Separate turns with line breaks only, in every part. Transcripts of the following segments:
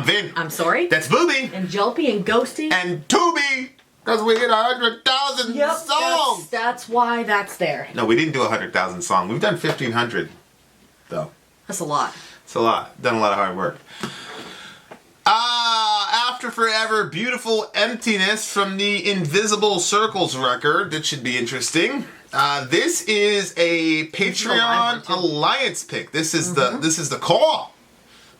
I'm Vin.
I'm Sori.
That's Booby.
And Jelpy and Ghosty.
And Tubi. Because we hit 100,000 songs.
That's why that's there.
No, we didn't do 100,000 songs. We've done 1,500, though.
That's a lot.
It's a lot. Done a lot of hard work. After Forever, Beautiful Emptiness from the Invisible Circles record. That should be interesting. This is a Patreon Alliance pick. This is the core.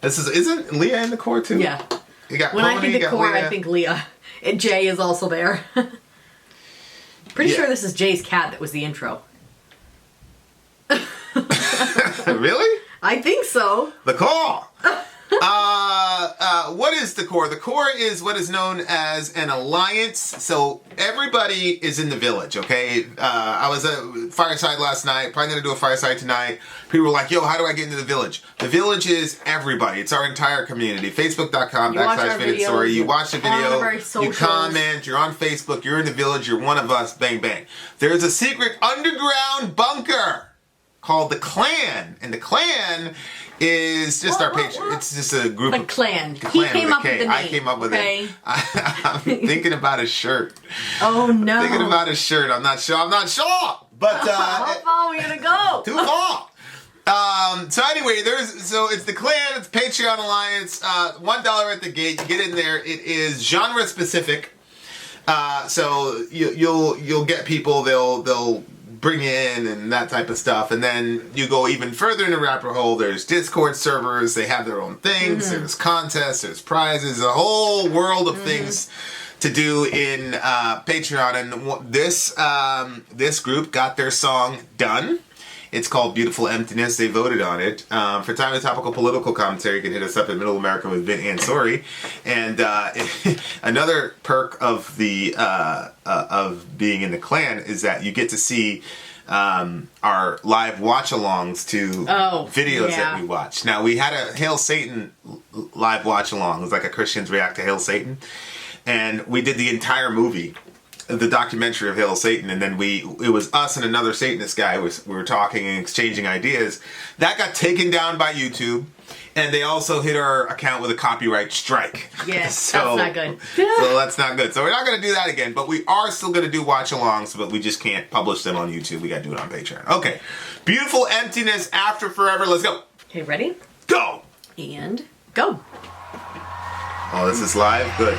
Isn't Leah in the core too?
Yeah.
You got
when
Pony,
I think the core,
Leah.
I think Leah. And Jay is also there. Pretty sure this is Jay's cat that was the intro.
Really?
I think so.
The core. What is the core? The core is what is known as an alliance. So everybody is in the village, okay? I was at Fireside last night. Probably going to do a Fireside tonight. People were like, yo, how do I get into the village? The village is everybody. It's our entire community. Facebook.com/Vin and Sori. You watch the video. You comment. You're on Facebook. You're in the village. You're one of us. Bang, bang. There's a secret underground bunker called the Clan. And the Clan is just our Patreon. It's just a group
of clan.
He came up with the name. I came up with it. I'm thinking about a shirt.
Oh no.
Thinking about a shirt. I'm not sure. But
how far are we gonna go?
Too far. So anyway, it's the Clan. It's Patreon Alliance. $1 at the gate. You get in there. It is genre specific. So you'll get people. They'll bring in and that type of stuff, and then you go even further in the rabbit hole. There's Discord servers, they have their own things, there's contests, there's prizes, a whole world of things to do in Patreon. And this group got their song done. It's called Beautiful Emptiness. They voted on it. For timely topical political commentary, you can hit us up at Middle America with Vin and Sori. And another perk of the of being in the Clan is that you get to see our live watch-alongs to videos that we watch. Now, we had a Hail Satan live watch-along. It was like a Christians react to Hail Satan. And we did the entire movie, the documentary of Hail Satan, and then it was us and another Satanist guy. We were talking and exchanging ideas. That got taken down by YouTube, and they also hit our account with a copyright strike.
Yes, that's not good.
So that's not good. So we're not going to do that again, but we are still going to do watch-alongs, but we just can't publish them on YouTube. We got to do it on Patreon. Okay. Beautiful Emptiness, After Forever. Let's go.
Okay, ready?
Go!
And go.
Oh, this is live? Good.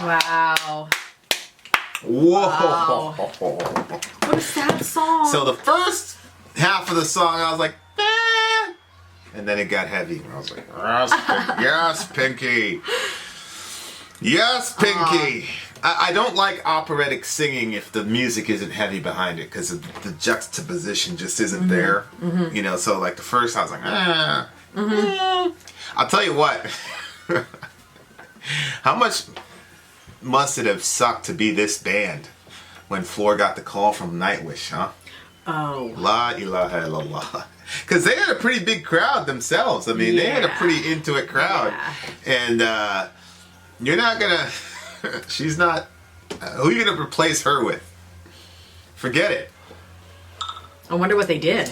Wow.
Whoa.
Wow. What a sad song.
So the first half of the song, I was like, eh. And then it got heavy. And I was like, yes, Pinky. Yes, Pinky. I don't like operatic singing if the music isn't heavy behind it, because the juxtaposition just isn't there. Mm-hmm. You know, so like the first, I was like, I'll tell you what. How much must it have sucked to be this band when Floor got the call from Nightwish, huh?
Oh.
La ilaha illallah. Because they had a pretty big crowd themselves. I mean, they had a pretty into it crowd. Yeah. And you're not going to... She's not... who are you going to replace her with? Forget it.
I wonder what they did.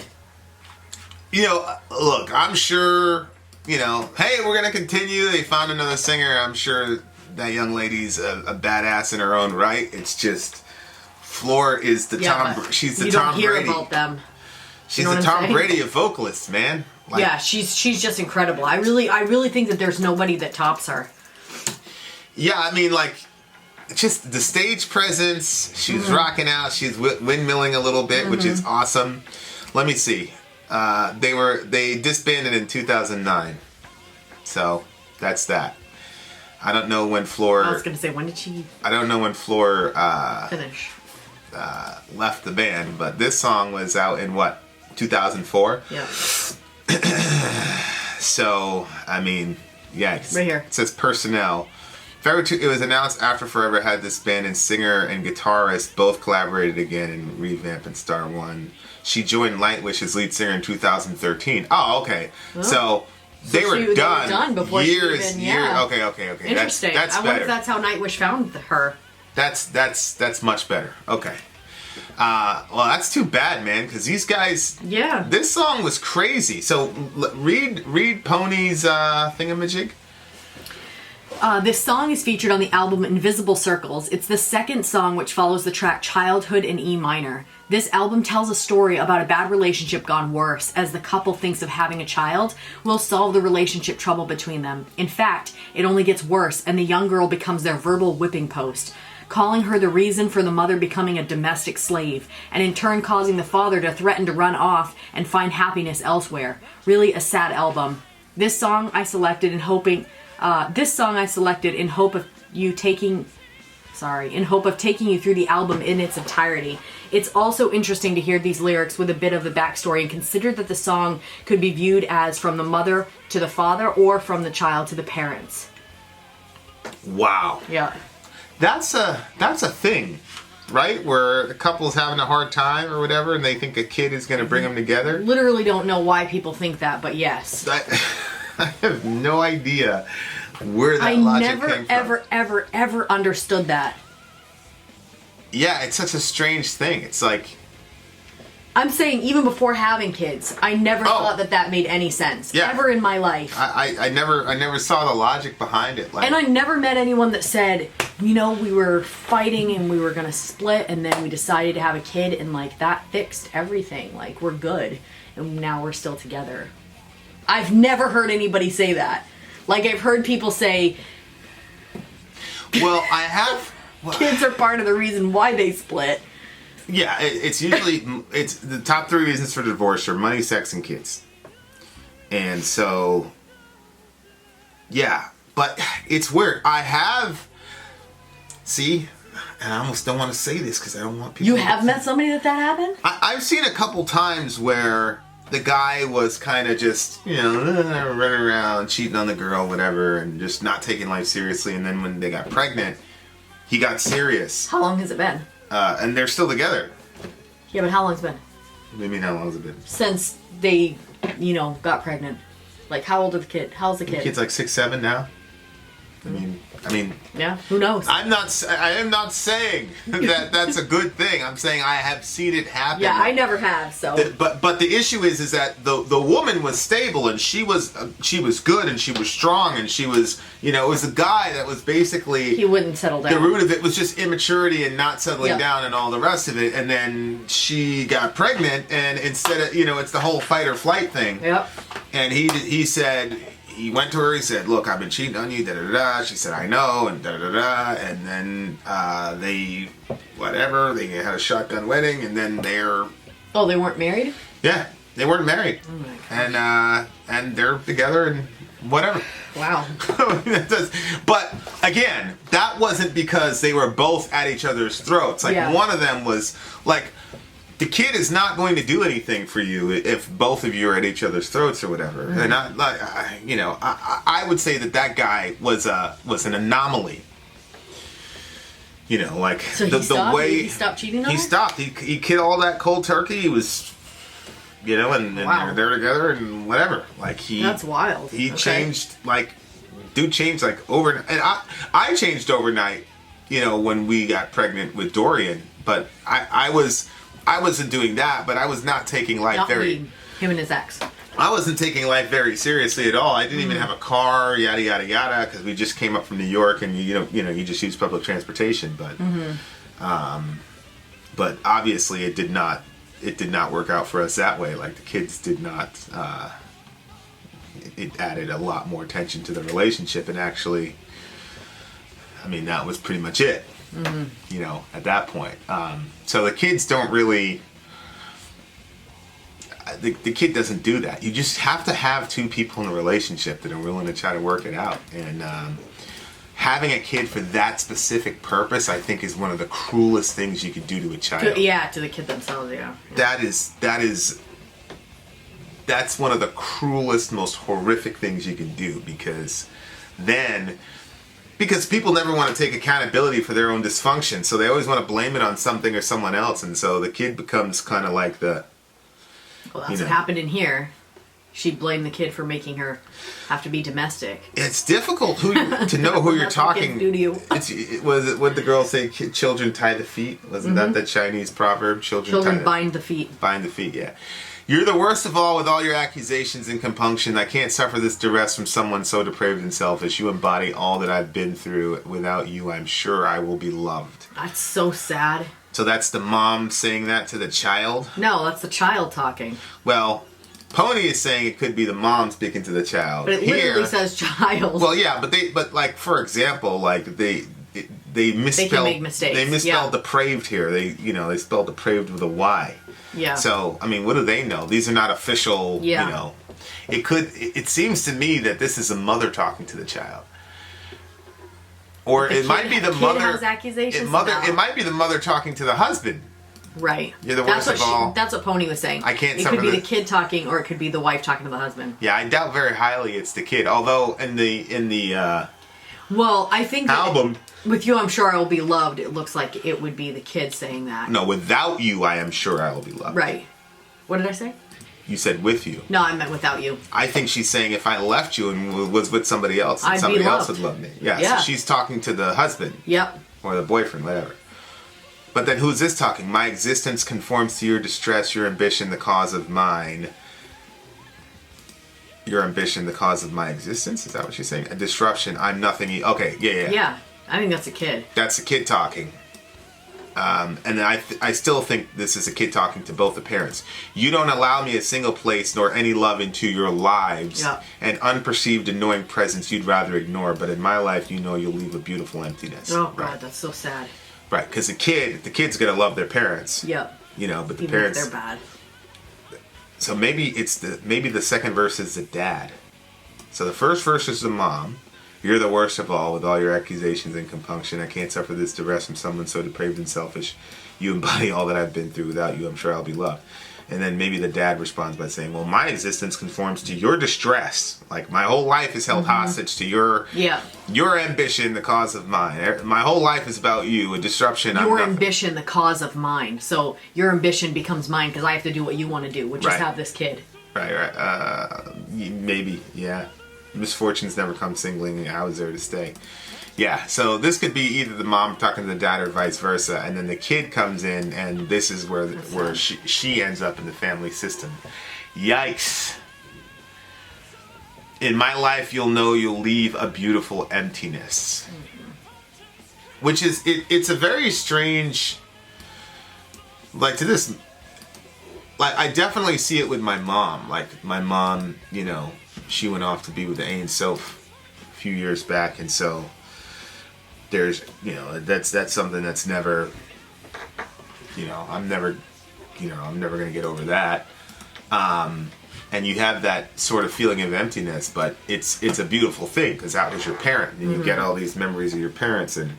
You know, look, I'm sure, you know, hey, we're going to continue. They found another singer. I'm sure that young lady's a badass in her own right. It's just... Floor is the Tom... She's the Tom Brady. You don't hear about them. She's the Tom Brady of vocalists, man. Like,
yeah, she's just incredible. I really think that there's nobody that tops her.
Yeah, I mean, like, just the stage presence. She's rocking out. She's windmilling a little bit, which is awesome. Let me see. They disbanded in 2009. So that's that. I don't know when Floor...
I was gonna say, when did she?
I don't know when Floor
finish.
Left the band, but this song was out in what? 2004?
Yeah.
So, I mean, yeah.
Right here.
It says personnel. It was announced after Forever had disbanded, singer and guitarist both collaborated again in Revamp and Star One. She joined Nightwish as lead singer in 2013. Oh, okay. Oh. So they were done before years. Okay.
Interesting.
That's
I wonder
better.
if that's how Nightwish found her.
That's much better. Okay. Well, that's too bad, man, because these guys...
Yeah.
This song was crazy. So, read Pony's thingamajig.
This song is featured on the album Invisible Circles. It's the second song which follows the track Childhood in E minor. This album tells a story about a bad relationship gone worse, as the couple thinks of having a child will solve the relationship trouble between them. In fact, it only gets worse, and the young girl becomes their verbal whipping post, calling her the reason for the mother becoming a domestic slave, and in turn causing the father to threaten to run off and find happiness elsewhere. Really a sad album. This song I selected in hope of taking you through the album in its entirety. It's also interesting to hear these lyrics with a bit of the backstory and consider that the song could be viewed as from the mother to the father or from the child to the parents.
Wow.
Yeah.
That's a thing, right? Where a couple's having a hard time or whatever, and they think a kid is going to bring them together.
Literally don't know why people think that, but yes.
I have no idea where that logic came from.
I never, ever understood that.
Yeah, it's such a strange thing. It's like...
I'm saying even before having kids, I never thought that made any sense. Yeah. Ever in my life.
I never saw the logic behind it. Like,
and I never met anyone that said, you know, we were fighting and we were going to split and then we decided to have a kid and like that fixed everything. Like we're good and now we're still together. I've never heard anybody say that. Like I've heard people say,
well, I have...
kids are part of the reason why they split.
Yeah, it's usually it's the top 3 reasons for divorce are money, sex, and kids. And so, yeah, but it's weird. I have, and I almost don't want to say this because I don't want people.
You have met somebody that happened?
I've seen a couple times where the guy was kind of just, you know, running around, cheating on the girl, whatever, and just not taking life seriously. And then when they got pregnant, he got serious.
How long has it been?
And they're still together.
Yeah, but how long's it been?
What do you mean, how long has it been?
Since they, got pregnant. Like, how old is the kid? How's the kid?
The kid's like 6, 7 now. I mean.
Yeah, who knows?
I am not saying that that's a good thing. I'm saying I have seen it happen.
Yeah, I never have. So.
But the issue is that the woman was stable and she was good and she was strong and she was, it was a guy that was basically
he wouldn't settle down.
The root of it was just immaturity and not settling down and all the rest of it. And then she got pregnant and instead of it's the whole fight or flight thing.
Yep.
And he said. he went to her. He said, "Look, I've been cheating on you." Da da da. She said, "I know," and da da da. And then they had a shotgun wedding, and then they're
Oh, they weren't married?
yeah, they weren't married,
Oh my gosh.
and they're together and whatever.
Wow.
But again, that wasn't because they were both at each other's throats. Like one of them was like, the kid is not going to do anything for you if both of you are at each other's throats or whatever. Mm-hmm. And I would say that guy was an anomaly. You know, like
so the way he stopped cheating on her?
He stopped. He killed all that cold turkey. He was. You know, and they're together and whatever. Like
that's wild.
He changed, like, dude changed like overnight. And I changed overnight, you know, when we got pregnant with Dorian. But I wasn't doing that, but I was not taking life
him and his ex.
I wasn't taking life very seriously at all. I didn't even have a car, yada yada yada, because we just came up from New York, and you just use public transportation. But but obviously it did not work out for us that way. Like, the kids did not. It added a lot more tension to the relationship, and actually, I mean, that was pretty much it. Mm-hmm. You know, at that point. So the kids don't really. The kid doesn't do that. You just have to have two people in a relationship that are willing to try to work it out. And having a kid for that specific purpose, I think, is one of the cruelest things you could do to a child.
To the kid themselves, yeah.
That's one of the cruelest, most horrific things you can do, because people never want to take accountability for their own dysfunction, so they always want to blame it on something or someone else, and so the kid becomes kind of like the...
Well, that's what happened in here. She blamed the kid for making her have to be domestic.
It's difficult to know who you're talking.
Do to you.
What the girl say? Children tie the feet. Wasn't that the Chinese proverb?
Children bind the feet.
Bind the feet. Yeah. You're the worst of all with all your accusations and compunction. I can't suffer this duress from someone so depraved and selfish. You embody all that I've been through. Without you, I'm sure I will be loved.
That's so sad.
So that's the mom saying that to the child?
No, that's the child talking.
Well, Pony is saying it could be the mom speaking to the child.
But it literally says child.
Well, yeah, but like, for example, like they misspelled. They can make mistakes. They misspelled depraved here. They spelled depraved with a Y.
Yeah.
So I mean, what do they know? These are not official. Yeah. You know, it seems to me that this is a mother talking to the child. Or it might be the mother.
Has accusations.
It might be the mother talking to the husband.
Right.
You're the worst of all.
That's what Pony was saying.
I can't.
It could be the kid talking, or it could be the wife talking to the husband.
Yeah, I doubt very highly it's the kid. Although in the
well, I think
album
with you, I'm sure I will be loved. It looks like it would be the kid saying that.
No, without you, I am sure I will be loved.
Right. What did I say?
You said with you.
No, I meant without you.
I think she's saying if I left you and was with somebody else, somebody else would love me. Yeah. So she's talking to the husband.
Yep.
Or the boyfriend, whatever. But then who's this talking? My existence conforms to your distress, your ambition, the cause of mine. Your ambition, the cause of my existence? Is that what she's saying? A disruption, I'm nothing. Okay, yeah.
Yeah, I think that's a kid.
That's a kid talking. And I still think this is a kid talking to both the parents. You don't allow me a single place nor any love into your lives.
Yeah.
An unperceived, annoying presence you'd rather ignore. But in my life, you know you'll leave a beautiful emptiness.
Oh, right. God, that's so sad.
Right, because the kid's going to love their parents.
Yep.
You know, but the
even
parents...
if they're bad.
So maybe the second verse is the dad. So the first verse is the mom. You're the worst of all with all your accusations and compunction. I can't suffer this duress from someone so depraved and selfish. You embody all that I've been through. Without you, I'm sure I'll be loved. And then maybe the dad responds by saying, well, my existence conforms to your distress. Like, my whole life is held hostage to your ambition, the cause of mine. My whole life is about you, a disruption.
Your ambition, the cause of mine. So your ambition becomes mine because I have to do what you want to do, which is have this kid.
Right. Maybe, yeah. Misfortunes never come singling. I was there to stay. Yeah, so this could be either the mom talking to the dad or vice versa, and then the kid comes in, and this is where she ends up in the family system. Yikes. In my life, you'll know you'll leave a beautiful emptiness. Which is, it's a very strange, like, to this, like, I definitely see it with my mom. Like, my mom, you know, she went off to be with the Ain Soph a few years back, and so there's, you know, that's something that's never, you know, I'm never gonna get over that. And you have that sort of feeling of emptiness, but it's a beautiful thing because that was your parent, and you get all these memories of your parents. And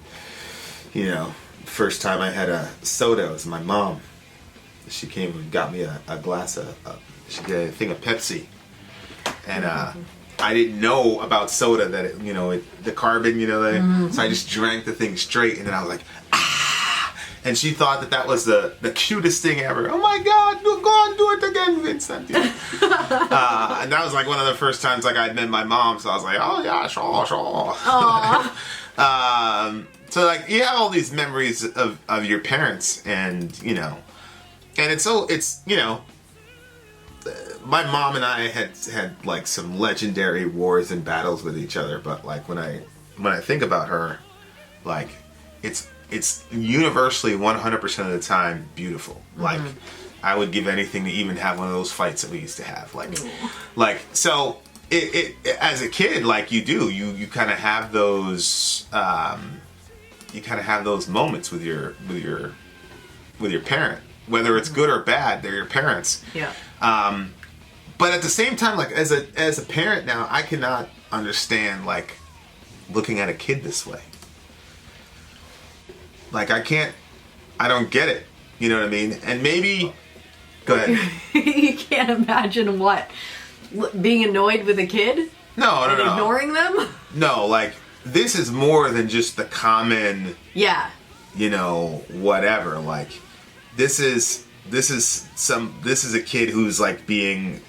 you know, first time I had a soda was my mom. She came and got me a glass of, she got a thing of Pepsi, and I didn't know about soda that it, you know, the carbon, you know, so I just drank the thing straight, and then I was like, ah, and she thought that was the cutest thing ever. Oh my God, go on, do it again, Vincent. Yeah. And that was like one of the first times like I'd met my mom, so I was like, oh yeah, sure. So like you have all these memories of your parents, and you know, and it's you know, my mom and I had like some legendary wars and battles with each other, but like when I think about her, like it's universally 100% of the time beautiful. Like I would give anything to even have one of those fights that we used to have. Like so it as a kid, like you kind of have those moments with your parent, whether it's good or bad. They're your parents.
Yeah.
But at the same time, like as a parent now, I cannot understand like looking at a kid this way. Like I don't get it. You know what I mean? And maybe, go ahead.
You can't imagine what? Being annoyed with a kid?
No.
Ignoring them?
No, like this is more than just the common.
Yeah.
You know, whatever. Like this is a kid who's like being,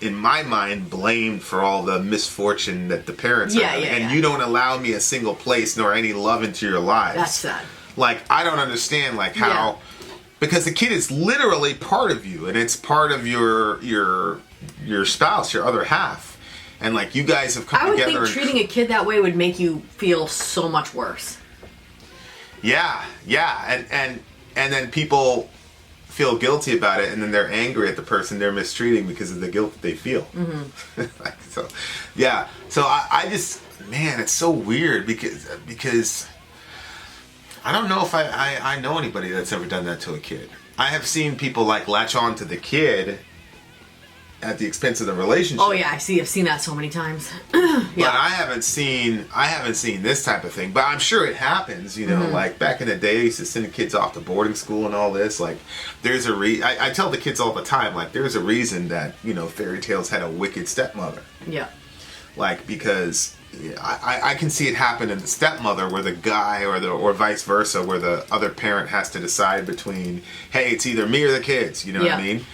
in my mind, blamed for all the misfortune that the parents are having. And you don't allow me a single place nor any love into your lives.
That's sad.
Like, I don't understand, like, how... Because the kid is literally part of you, and it's part of your spouse, your other half. And, like, you guys have come together...
I would think treating a kid that way would make you feel so much worse.
Yeah. And then people feel guilty about it, and then they're angry at the person they're mistreating because of the guilt that they feel. So I just, man, it's so weird because I don't know if I know anybody that's ever done that to a kid. I have seen people like latch on to the kid at the expense of the relationship.
Oh yeah, I've seen that so many times.
But I haven't seen this type of thing. But I'm sure it happens, you know, like back in the day I used to send kids off to boarding school and all this. Like there's I tell the kids all the time, like there's a reason that, you know, fairy tales had a wicked stepmother.
Yeah.
Like because I can see it happen in the stepmother where the guy or vice versa, where the other parent has to decide between, hey, it's either me or the kids, you know what I mean?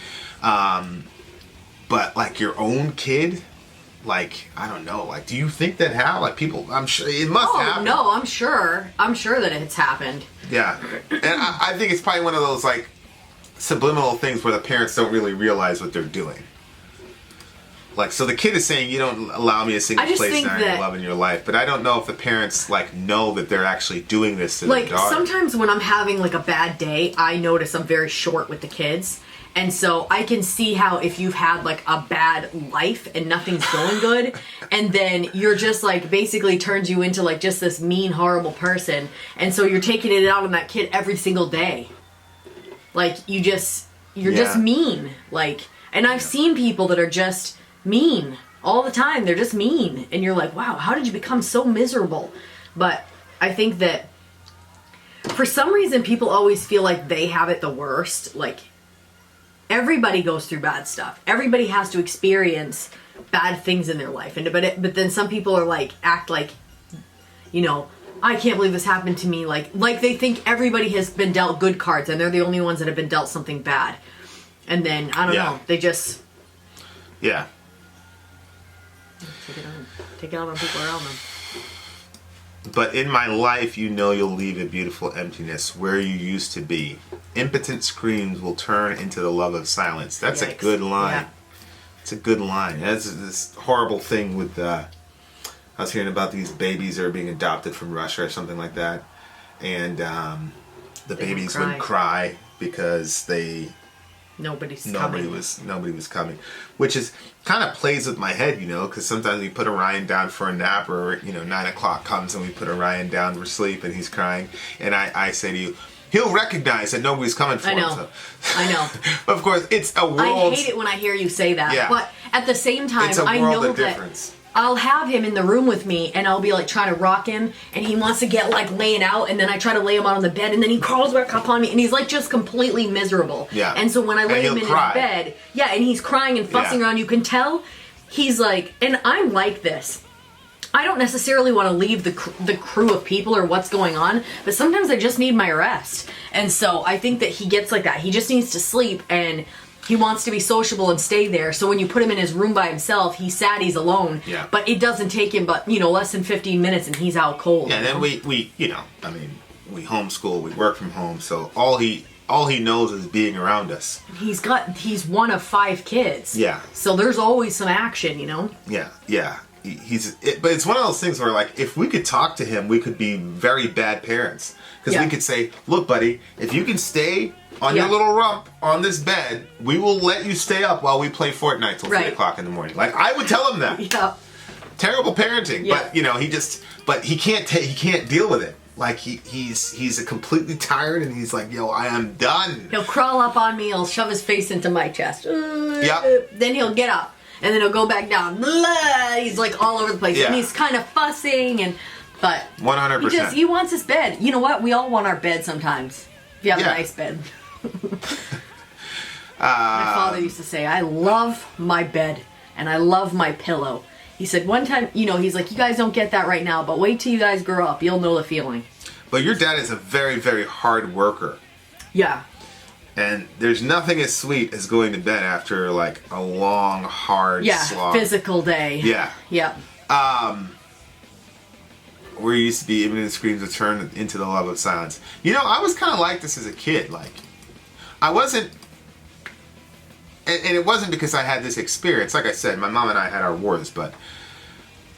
But like your own kid, like I don't know, like do you think that like people? I'm sure it must happen.
No, I'm sure that it's happened.
Yeah, and I think it's probably one of those like subliminal things where the parents don't really realize what they're doing. Like, so the kid is saying, you don't allow me a single place now in love in your life. But I don't know if the parents, like, know that they're actually doing this to their daughter. Like, sometimes when I'm having, like, a bad day, I notice I'm very short with the kids. And so I can see how if you've had, like, a bad life and nothing's going good, and then you're just, like, basically turns you into, like, just this mean, horrible person. And so you're taking it out on that kid every single day. Like, you're just mean. Like, and I've seen people that are just... mean all the time. They're just mean, and you're like, wow, how did you become so miserable? But I think that for some reason people always feel like they have it the worst. Like everybody goes through bad stuff, everybody has to experience bad things in their life, and but then some people are like act like, you know, I can't believe this happened to me, like they think everybody has been dealt good cards and they're the only ones that have been dealt something bad, and then I don't know, they just take it out on people around them. But in my life, you know you'll leave a beautiful emptiness where you used to be. Impotent screams will turn into the love of silence. That's a good line. It's a good line. That's this horrible thing with, I was hearing about these babies that are being adopted from Russia or something like that. And the babies would cry because they
nobody
was coming, which is kind of plays with my head, because sometimes we put Orion down for a nap, or 9:00 comes and we put Orion down for sleep and he's crying, and I say to you, he'll recognize that nobody's coming for him.
I know.
But of course, it's a world.
I hate it when I hear you say that.
Yeah.
But at the same time,
it's a
I
world
know
of
that
difference.
I'll have him in the room with me, and I'll be like trying to rock him, and he wants to get like laying out, and then I try to lay him out on the bed, and then he crawls back up on me, and he's like just completely miserable.
Yeah.
And so when I lay him in
cry.
his bed, and he's crying and fussing around, you can tell he's like, and I'm like this. I don't necessarily want to leave the crew of people or what's going on, but sometimes I just need my rest. And so I think that he gets like that. He just needs to sleep, and he wants to be sociable and stay there. So when you put him in his room by himself, he's sad, he's alone.
Yeah.
But it doesn't take him but, less than 15 minutes and he's out cold.
Yeah, and then we we homeschool, we work from home, so all he knows is being around us.
He's one of 5 kids.
Yeah.
So there's always some action,
Yeah. But it's one of those things where, like, if we could talk to him, we could be very bad parents. Because we could say, look, buddy, if you can stay on your little rump on this bed, we will let you stay up while we play Fortnite till 3 o'clock in the morning. Like, I would tell him that.
Yeah.
Terrible parenting.
Yeah.
But he can't deal with it. Like, he's completely tired, and he's like, yo, I am done.
He'll crawl up on me, he'll shove his face into my chest.
Yep.
Then he'll get up. And then he'll go back down. Blah! He's like all over the place.
Yeah.
And he's kind of fussing. But
100%.
He wants his bed. You know what? We all want our bed sometimes. If you have a nice bed. My father used to say, I love my bed. And I love my pillow. He said one time, he's like, you guys don't get that right now. But wait till you guys grow up. You'll know the feeling.
But your dad is a very, very hard worker.
Yeah.
And there's nothing as sweet as going to bed after, like, a long, hard slog.
Physical day.
Yeah.
Yeah.
Where you used to be, even in screams would turn into the love of silence. I was kind of like this as a kid. Like, I wasn't, and it wasn't because I had this experience. Like I said, my mom and I had our wars, but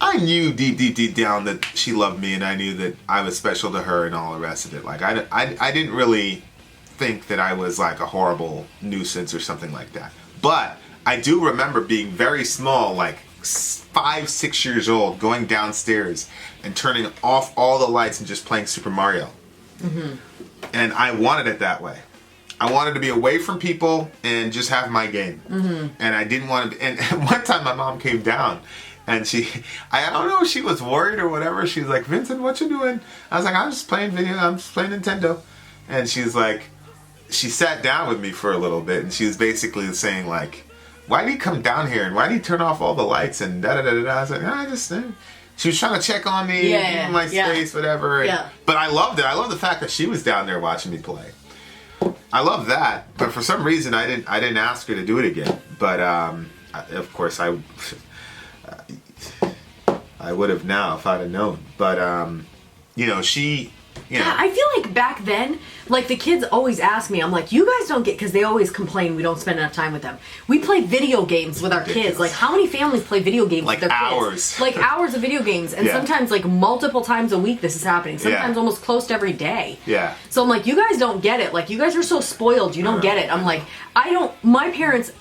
I knew deep down that she loved me, and I knew that I was special to her and all the rest of it. Like, I didn't really think that I was like a horrible nuisance or something like that. But I do remember being very small, like 5, 6 years old, going downstairs and turning off all the lights and just playing Super Mario. Mm-hmm. And I wanted it that way. I wanted to be away from people and just have my game. Mm-hmm. And I didn't want to be, and one time my mom came down and I don't know if she was worried or whatever. She was like, Vincent, what you doing? I was like, I'm just playing Nintendo. And she's like, she sat down with me for a little bit, and she was basically saying, like, why do you come down here, and why do you turn off all the lights, and da-da-da-da-da. I was like, she was trying to check on me, give me my space, whatever. And, but I loved it. I love the fact that she was down there watching me play. I love that, but for some reason, I didn't ask her to do it again. But, of course, I would have now if I'd have known. But, she...
Yeah, I feel like back then, like the kids always ask me, I'm like, you guys don't get, because they always complain we don't spend enough time with them. We play video games with our kids. Like, how many families play video games with their kids? Like hours of video games. And sometimes like multiple times a week this is happening. Sometimes almost close to every day.
Yeah.
So I'm like, you guys don't get it. Like, you guys are so spoiled, you don't get it. I'm like, my parents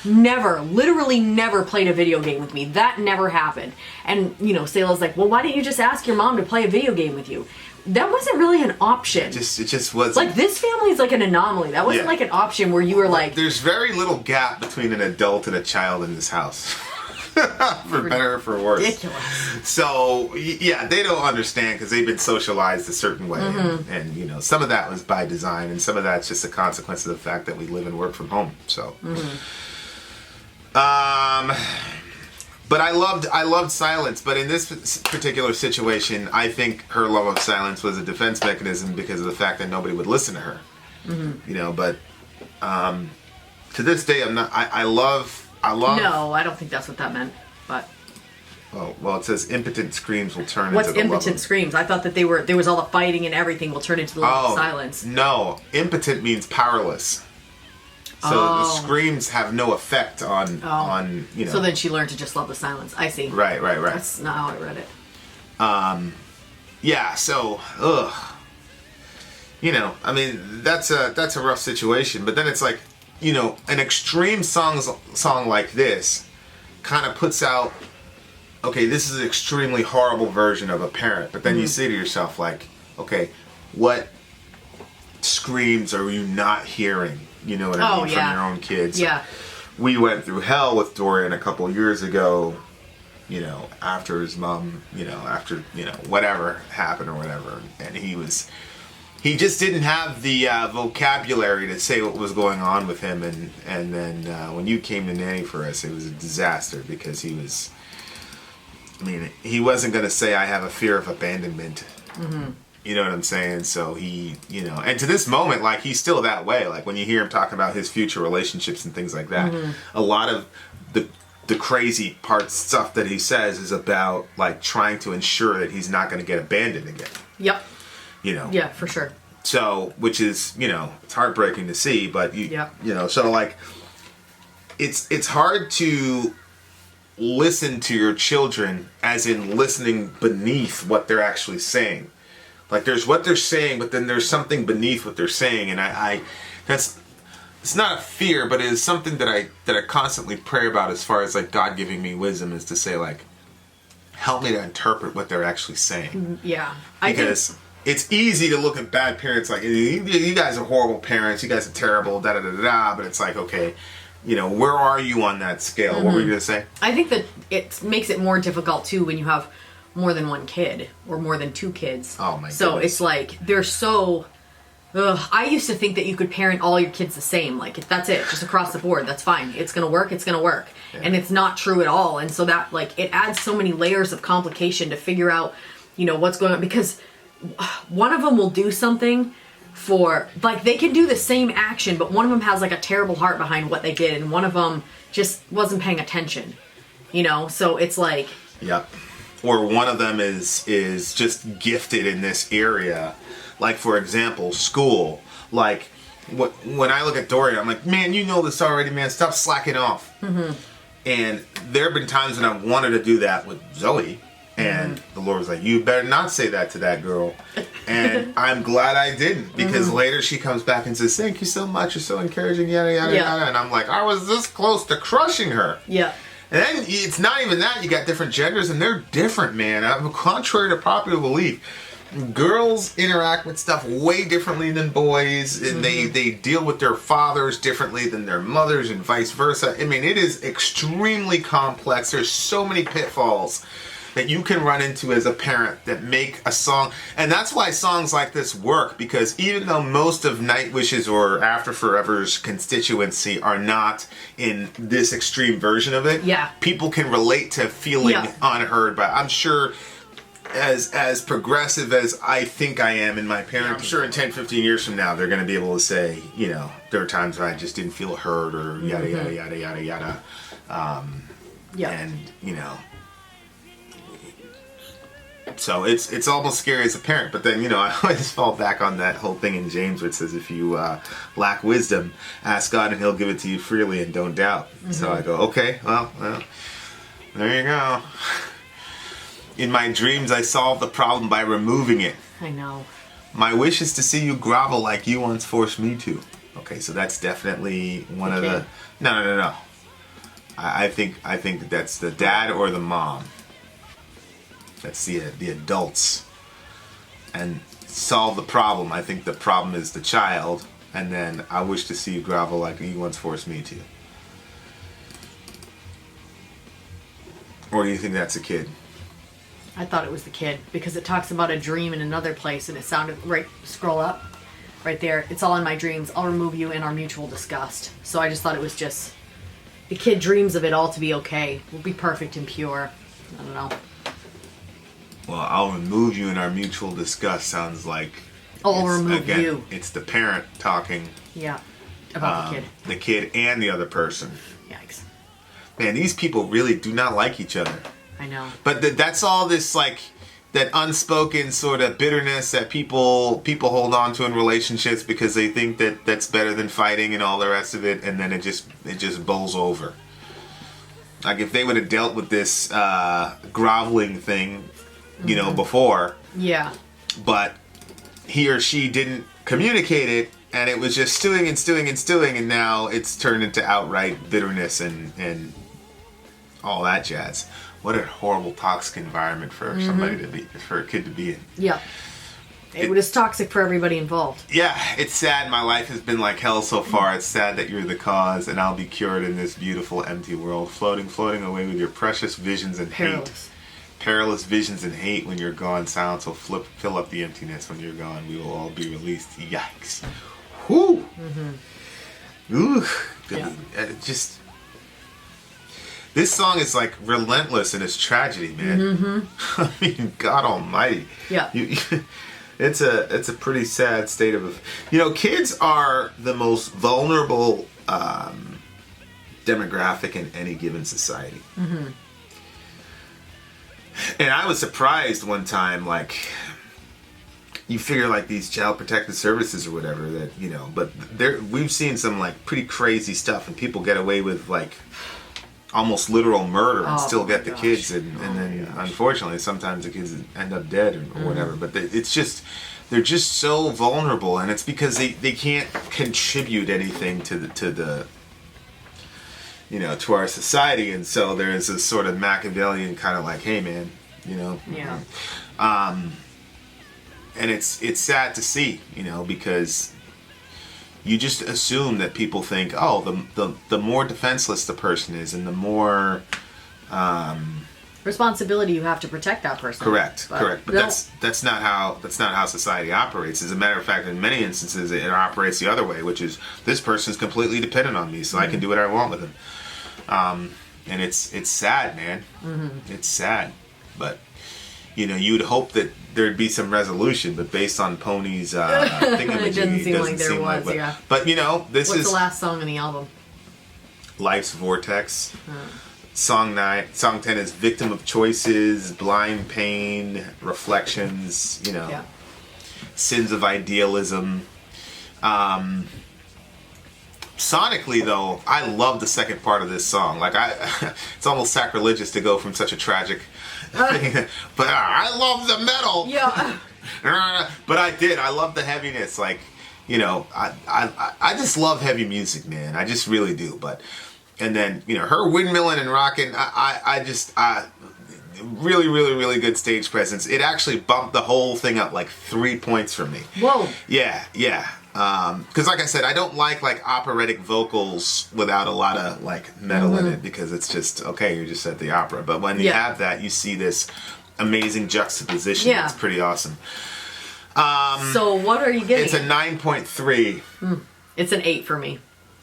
literally never played a video game with me. That never happened. And, Sayla's like, well, why didn't you just ask your mom to play a video game with you? That wasn't really an option.
It just wasn't.
Like, this family is like an anomaly. That wasn't like an option where you were like...
There's very little gap between an adult and a child in this house. For better or for worse.
Ridiculous.
So, yeah, they don't understand because they've been socialized a certain way. Mm-hmm. And, some of that was by design, and some of that's just a consequence of the fact that we live and work from home. So... Mm-hmm. But I loved silence. But in this particular situation, I think her love of silence was a defense mechanism because of the fact that nobody would listen to her. Mm-hmm. But to this day, I'm not. I love.
No, I don't think that's what that meant. But
well, it says impotent screams will turn
What's
into the
impotent screams? I thought that there was all the fighting and everything will turn into the love of silence.
No, impotent means powerless. So the screams have no effect on.
So then she learned to just love the silence. I see.
Right.
That's not how I read it.
Yeah. So, I mean, that's a rough situation. But then it's like, an extreme song like this kind of puts out, okay, this is an extremely horrible version of a parent. But then you say to yourself, like, okay, what screams are you not hearing? You know what I mean? From your own kids.
Yeah.
We went through hell with Dorian a couple years ago, after his mom, after, whatever happened or whatever. And he just didn't have the vocabulary to say what was going on with him. And then when you came to nanny for us, it was a disaster because he wasn't going to say, I have a fear of abandonment. Mm-hmm. You know what I'm saying? So he, and to this moment, like, he's still that way. Like, when you hear him talking about his future relationships and things like that, a lot of the crazy stuff that he says is about, like, trying to ensure that he's not going to get abandoned again.
Yep.
Yeah,
for sure.
So, which is, it's heartbreaking to see, but, so, like, it's hard to listen to your children as in listening beneath what they're actually saying. Like, there's what they're saying, but then there's something beneath what they're saying, and it's not a fear, but it is something that I constantly pray about as far as, like, God giving me wisdom, is to say, like, help me to interpret what they're actually saying.
Yeah.
Because it's easy to look at bad parents like, you guys are horrible parents, you guys are terrible, da-da-da-da-da, but it's like, okay, where are you on that scale? What were you going to say?
I think that it makes it more difficult, too, when you have more than one kid or more than two kids.
Oh, my
So
goodness.
it's like, they're so... I used to think that you could parent all your kids the same. Like, if that's it, just across the board, that's fine. It's going to work, it's going to work. Yeah. And it's not true at all. And so that, like, it adds so many layers of complication to figure out, what's going on. Because one of them will do something for, like, they can do the same action, but one of them has, like, a terrible heart behind what they did. And one of them just wasn't paying attention. So it's like...
Yep. Or one of them is just gifted in this area. Like, for example, school. Like, when I look at Dorian, I'm like, man, you know this already, man. Stop slacking off. Mm-hmm. And there have been times when I've wanted to do that with Zoe. And the Lord was like, you better not say that to that girl. And I'm glad I didn't. Because later she comes back and says, thank you so much. You're so encouraging, yada, yada, yada. And I'm like, I was this close to crushing her.
Yeah.
And then it's not even that. You got different genders, and they're different, man. Contrary to popular belief, girls interact with stuff way differently than boys, and they deal with their fathers differently than their mothers, and vice versa. I mean, it is extremely complex. There's so many pitfalls that you can run into as a parent that make a song. And that's why songs like this work, because even though most of Nightwish's or After Forever's constituency are not in this extreme version of it, people can relate to feeling unheard. But I'm sure as progressive as I think I am in my parent, I'm sure in 10, 15 years from now, they're going to be able to say, there are times when I just didn't feel heard, or yada, yada, yada, yada, yada. And, so it's almost scary as a parent. But then, I always fall back on that whole thing in James where it says, if you lack wisdom, ask God and he'll give it to you freely and don't doubt. So I go, okay, well, there you go. In my dreams, I solve the problem by removing it.
I know.
My wish is to see you grovel like you once forced me to. Okay, so that's definitely one of the... No. I think that's the dad or the mom. That's the adults. And solve the problem. I think the problem is the child. And then I wish to see you grovel like you once forced me to. Or do you think that's a kid?
I thought it was the kid, because it talks about a dream in another place, and it sounded right. Scroll up, right there. It's all in my dreams. I'll remove you in our mutual disgust. So I just thought it was just the kid dreams of it all to be okay. We'll be perfect and pure. I don't know.
Well, I'll remove you in our mutual disgust sounds like
I'll remove you.
It's the parent talking.
Yeah, about the kid.
The kid and the other person.
Yikes.
Man, these people really do not like each other.
I know.
But that's all this, like, that unspoken sort of bitterness that people hold on to in relationships because they think that that's better than fighting and all the rest of it, and then it just bowls over. Like, if they would have dealt with this groveling thing, before.
Yeah.
But he or she didn't communicate it, And it was just stewing and stewing and stewing, and now it's turned into outright bitterness and all that jazz. What a horrible toxic environment for somebody to be, for a kid to be in.
Yeah. It was toxic for everybody involved.
Yeah, it's sad. My life has been like hell so far. It's sad that you're the cause, and I'll be cured in this beautiful empty world, floating away with your precious visions and hate. Perilous visions and hate when you're gone. Silence will fill up the emptiness when you're gone. We will all be released. Yikes. Whoo. Ooh. It just... This song is like relentless in its tragedy, man. I mean, God Almighty.
Yeah.
It's a pretty sad state of... kids are the most vulnerable demographic in any given society. And I was surprised one time, like, you figure like these child protective services or whatever that, but we've seen some like pretty crazy stuff, and people get away with like almost literal murder and still get the kids, and then unfortunately sometimes the kids end up dead or whatever. But it's just, they're just so vulnerable, and it's because they can't contribute anything to the to our society, and so there's this sort of Machiavellian kind of like, hey man, and it's sad to see, because you just assume that people think, oh, the more defenseless the person is, and the more
responsibility you have to protect that person.
Correct. But that's not how society operates. As a matter of fact, in many instances, it operates the other way, which is this person's completely dependent on me, so I can do whatever I want with them. And it's sad, man. It's sad, but you'd hope that there'd be some resolution, but based on Pony's thingamajig,
it doesn't seem like there was.
But this
What's
is
the last song on the album?
Life's Vortex. Song 10 is Victim of Choices, Blind Pain, Reflections. Sins of Idealism. Sonically, though, I love the second part of this song. Like, it's almost sacrilegious to go from such a tragic thing. But I love the metal.
Yeah.
But I love the heaviness. Like, I just love heavy music, man. I just really do. And then, her windmilling and rocking, I really, really, really good stage presence. It actually bumped the whole thing up like 3 points for me.
Whoa.
Yeah. Because like I said, I don't like operatic vocals without a lot of like metal in it, because it's just, okay, you're just at the opera. But when you have that, you see this amazing juxtaposition.
Yeah.
It's pretty awesome.
So what are you getting?
It's a 9.3.
It's an 8 for me.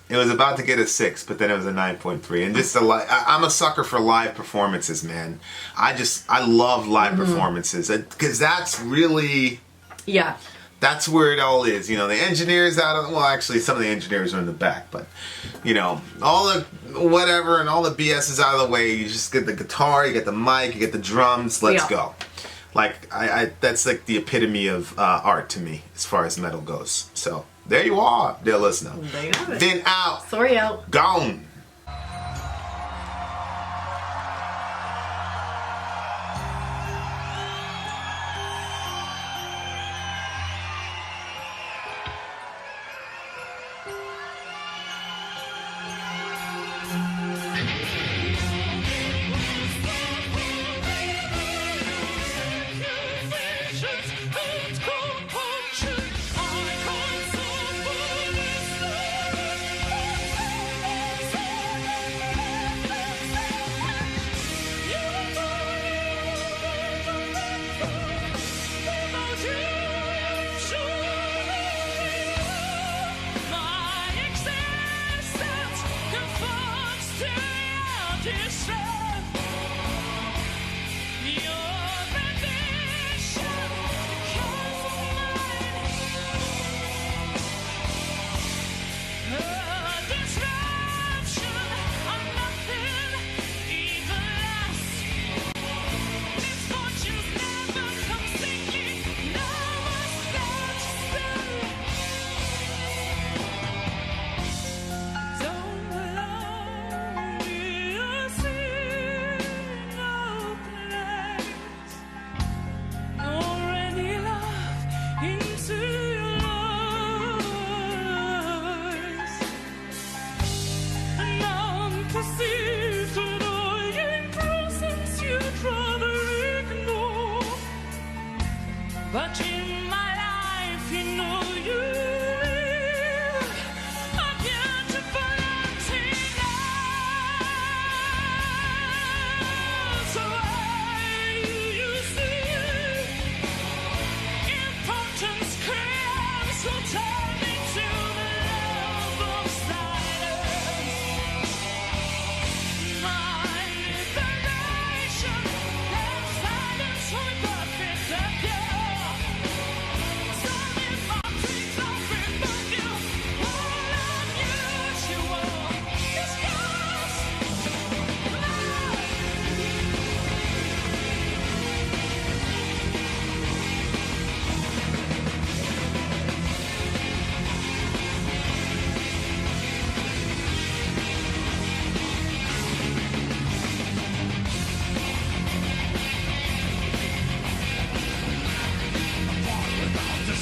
It was about to get a 6, but then it was a 9.3. And just I'm a sucker for live performances, man. I love live performances, because that's really...
Yeah.
That's where it all is. The engineers actually some of the engineers are in the back, but all the whatever and all the BS is out of the way. You just get the guitar, you get the mic, you get the drums, let's go. Like, that's like the epitome of art to me as far as metal goes. So there you are, dear listener.
There you have it.
Vin out.
Sori out.
Gone.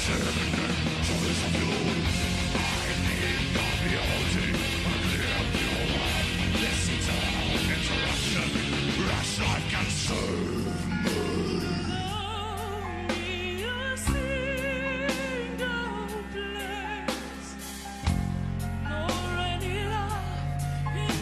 Jansen.